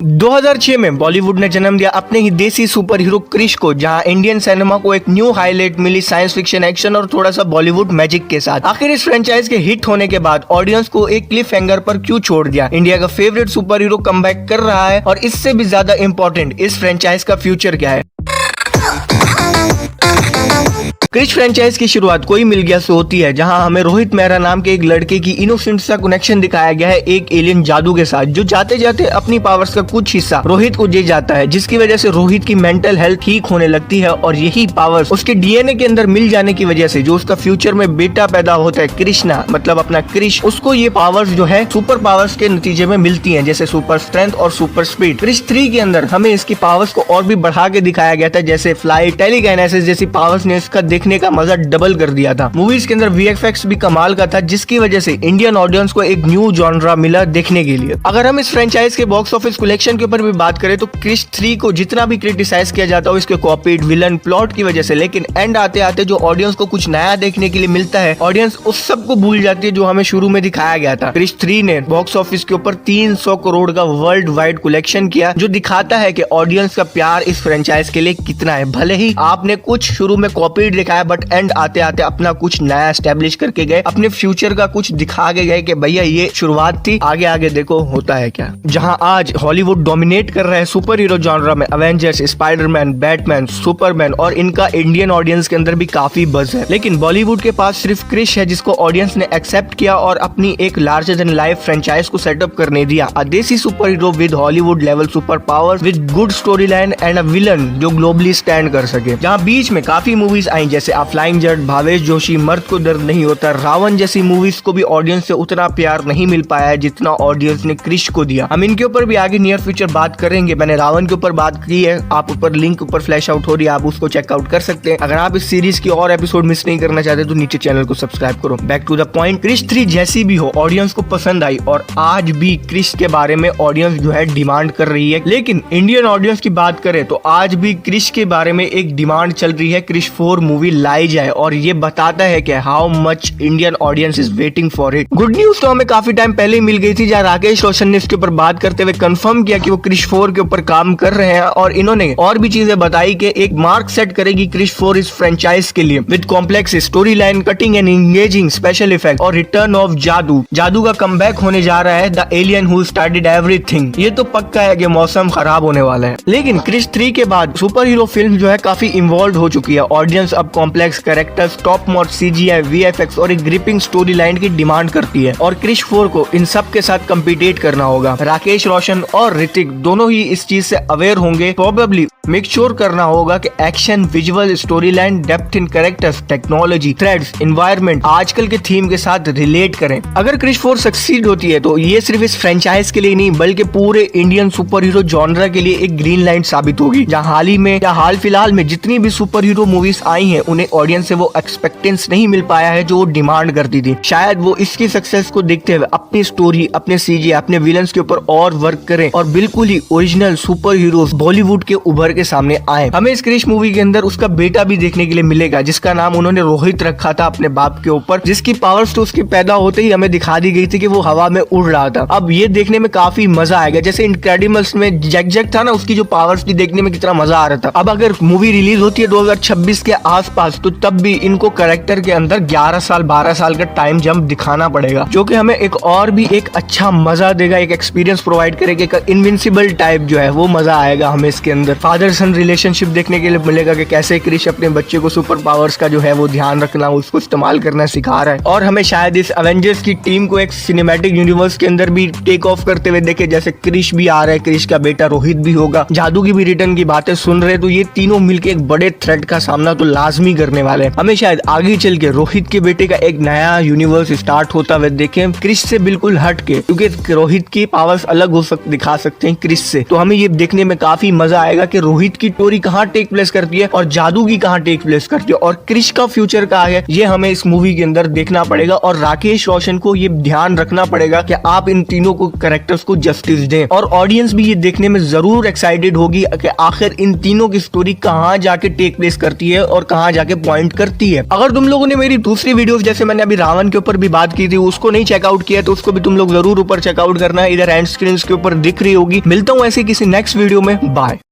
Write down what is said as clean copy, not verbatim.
2006 में बॉलीवुड ने जन्म दिया अपने ही देसी सुपर हीरो क्रिश को, जहां इंडियन सिनेमा को एक न्यू हाईलाइट मिली साइंस फिक्शन, एक्शन और थोड़ा सा बॉलीवुड मैजिक के साथ। आखिर इस फ्रेंचाइज के हिट होने के बाद ऑडियंस को एक क्लिफ हैंगर पर क्यों छोड़ दिया? इंडिया का फेवरेट सुपर हीरो कमबैक कर रहा है और इससे भी ज्यादा इम्पोर्टेंट, इस फ्रेंचाइज का फ्यूचर क्या है? क्रिश फ्रेंचाइज की शुरुआत कोई मिल गया से होती है, जहां हमें रोहित मेहरा नाम के एक लड़के की इनोसेंट सा कनेक्शन दिखाया गया है एक एलियन जादू के साथ, जो जाते जाते अपनी पावर्स का कुछ हिस्सा रोहित को दे जाता है, जिसकी वजह से रोहित की मेंटल हेल्थ ठीक होने लगती है और यही पावर्स उसके डीएनए के अंदर मिल जाने की वजह से जो उसका फ्यूचर में बेटा पैदा होता है कृष्णा, मतलब अपना क्रिश, उसको ये पावर्स जो है सुपर पावर्स के नतीजे में मिलती है, जैसे सुपर स्ट्रेंथ और सुपर स्पीड। क्रिश 3 के अंदर हमें इसकी पावर्स को और भी बढ़ा के दिखाया गया था, जैसे फ्लाइट, टेलीकाइनेसिस जैसी पावर्स ने इसका देखने का मजा डबल कर दिया था। मूवीज के अंदर वीएफएक्स भी कमाल का था, जिसकी वजह से इंडियन ऑडियंस को एक न्यू जॉनरा मिला देखने के लिए। अगर हम इस फ्रेंचाइज के बॉक्स ऑफिस कलेक्शन के ऊपर भी बात करें तो क्रिश 3 को जितना भी क्रिटिसाइज किया जाता है इसके कॉपीड विलन प्लॉट की वजह से, लेकिन एंड आते आते जो ऑडियंस को कुछ नया देखने के लिए मिलता है, ऑडियंस उस सब को भूल जाती है जो हमें शुरू में दिखाया गया था। क्रिश 3 ने बॉक्स ऑफिस के ऊपर 300 करोड़ का वर्ल्ड वाइड कलेक्शन किया, जो दिखाता है कि ऑडियंस का प्यार इस फ्रेंचाइज के लिए कितना है। भले ही आपने कुछ शुरू में कॉपीड दिखाया, बट एंड आते आते अपना कुछ नया एस्टेब्लिश करके गए, अपने फ्यूचर का कुछ दिखा के गए कि भैया ये शुरुआत थी, आगे आगे देखो होता है क्या। जहां आज हॉलीवुड डोमिनेट कर रहा है सुपर हीरो जॉनरा में, एवेंजर्स, स्पाइडरमैन, बैटमैन, सुपरमैन, और इनका इंडियन ऑडियंस के अंदर भी काफी बज़ है, लेकिन बॉलीवुड के पास सिर्फ क्रिश है जिसको ऑडियंस ने एक्सेप्ट किया और अपनी एक लार्जर देन लाइफ फ्रेंचाइज को सेटअप करने दिया। अ देसी super hero with Hollywood level super powers with good story line and a villain जो ग्लोबली स्टैंड कर सके। जहां बीच में काफी मूवीज आई जैसे अ फ्लाइंग जट, भावेश जोशी, मर्द को दर्द नहीं होता, रावण जैसी मूवीज को भी ऑडियंस से उतना प्यार नहीं मिल पाया है जितना ऑडियंस ने क्रिश को दिया। हम इनके ऊपर भी आगे नियर फ्यूचर बात करेंगे। मैंने रावण के ऊपर बात की है, आप ऊपर लिंक ऊपर फ्लैश आउट हो रही है, आप उसको चेकआउट कर सकते हैं। अगर आप इस सीरीज की और एपिसोड मिस नहीं करना चाहते तो नीचे चैनल को सब्सक्राइब करो। Back to the point, Krrish 3 जैसी भी हो ऑडियंस को पसंद आई और आज भी क्रिश के बारे में ऑडियंस जो है डिमांड कर रही है। लेकिन इंडियन ऑडियंस की बात करें तो आज भी क्रिश के बारे में एक डिमांड चल रही है, क्रिश 4 मूवी लाई जाए, और ये बताता है कि how much Indian audience is waiting for it. Good news तो हमें काफी टाइम पहले ही मिल गई थी, जहां राकेश रोशन ने इसके ऊपर बात करते हुए कंफर्म किया कि वो क्रिश 4 के ऊपर काम कर रहे हैं, और इन्होंने और भी चीजें बताई कि एक मार्क सेट करेगी क्रिश 4 इस फ्रेंचाइज के लिए with complex story line, cutting and engaging special effect और रिटर्न ऑफ जादू। जादू का कमबैक होने जा रहा है, the alien who started everything. ये तो पक्का है कि मौसम खराब होने वाला है। लेकिन क्रिश 3 के बाद सुपर हीरो फिल्म जो है काफी इन्वॉल्व हो चुकी है। ऑडियंस अब complex characters, top notch CGI, VFX और एक ग्रिपिंग स्टोरी लाइन की डिमांड करती है, और क्रिश 4 को इन सब के साथ कम्पिटेट करना होगा। राकेश रोशन और ऋतिक दोनों ही इस चीज से अवेयर होंगे। प्रोबेबली मेक श्योर करना होगा कि action, visual, story line, depth in characters, technology, threads, environment आजकल के थीम के साथ रिलेट करें। अगर क्रिश 4 सक्सीड होती है तो ये सिर्फ इस फ्रेंचाइज के लिए नहीं बल्कि पूरे इंडियन सुपर हीरो जॉनरा के लिए एक ग्रीन लाइन साबित होगी। जहां हाल ही में या हाल फिलहाल में जितनी भी सुपर हीरो मूवीज आई हैं, उन्हें ऑडियंस से वो एक्सपेक्टेंस नहीं मिल पाया है जो वो डिमांड करती थी। शायद वो इसकी सक्सेस को देखते हुए अपनी स्टोरी, अपने सीजी, अपने विलन्स के ऊपर और वर्क करें और बिल्कुल ही ओरिजिनल सुपर हीरोज बॉलीवुड के उभर के सामने आए। हमें इस क्रिश मूवी के अंदर उसका बेटा भी देखने के लिए मिलेगा, जिसका नाम उन्होंने रोहित रखा था अपने बाप के ऊपर, जिसकी पावर्स तो उसके पैदा होते ही हमें दिखा दी गई थी कि वो हवा में उड़ रहा था। अब ये देखने में काफी मजा आएगा, जैसे इनक्रेडिबल्स में जैक जैक था ना, उसकी जो पावर्स थी देखने में कितना मजा आ रहा था। अब अगर मूवी रिलीज होती है 2026 के आसपास, तो तब भी इनको कैरेक्टर के अंदर 11 साल 12 साल का टाइम जंप दिखाना पड़ेगा, जो कि हमें एक और भी एक अच्छा मजा देगा, एक एक्सपीरियंस प्रोवाइड करेगा। इनविंसिबल टाइप जो है वो मजा आएगा हमें इसके अंदर। फादर सन रिलेशनशिप देखने के लिए मिलेगा कि कैसे क्रिश अपने बच्चे को सुपर पावर्स का जो है वो ध्यान रखना, उसको इस्तेमाल करना सिखा रहा है। और हमें शायद इस एवेंजर्स की टीम को एक सिनेमैटिक यूनिवर्स के अंदर भी टेक ऑफ करते हुए देखे, जैसे क्रिश भी आ रहा है, क्रिश का बेटा रोहित भी होगा, जादू की भी रिटर्न की बातें सुन रहे, तो ये तीनों मिलकर एक बड़े थ्रेट का सामना तो लाजमी करने वाले हैं। हमें शायद आगे चल के रोहित के बेटे का एक नया यूनिवर्स स्टार्ट होता हुआ देखें, क्रिश से बिल्कुल हट के, क्योंकि रोहित की पावर्स अलग हो दिखा सकते हैं क्रिश से। तो हमें ये देखने में काफी मजा आएगा कि रोहित रोहित की स्टोरी कहाँ टेक प्लेस करती है और जादू की कहाँ टेक प्लेस करती है और क्रिश का फ्यूचर कहाँ है, ये हमें इस मूवी के अंदर देखना पड़ेगा। और राकेश रोशन को ये ध्यान रखना पड़ेगा कि आप इन तीनों को कैरेक्टर्स को जस्टिस दें और ऑडियंस भी ये देखने में जरूर एक्साइटेड होगी कि आखिर इन तीनों की स्टोरी कहाँ जाके टेक प्लेस करती है और कहाँ जाके पॉइंट करती है। अगर तुम लोगों ने मेरी दूसरी वीडियोस जैसे मैंने अभी रावण के ऊपर भी बात की थी उसको नहीं चेकआउट किया तो उसको भी तुम लोग जरूर ऊपर चेकआउट करना है, इधर एंड स्क्रीन के ऊपर दिख रही होगी। मिलता हूँ ऐसे किसी नेक्स्ट वीडियो में, बाय।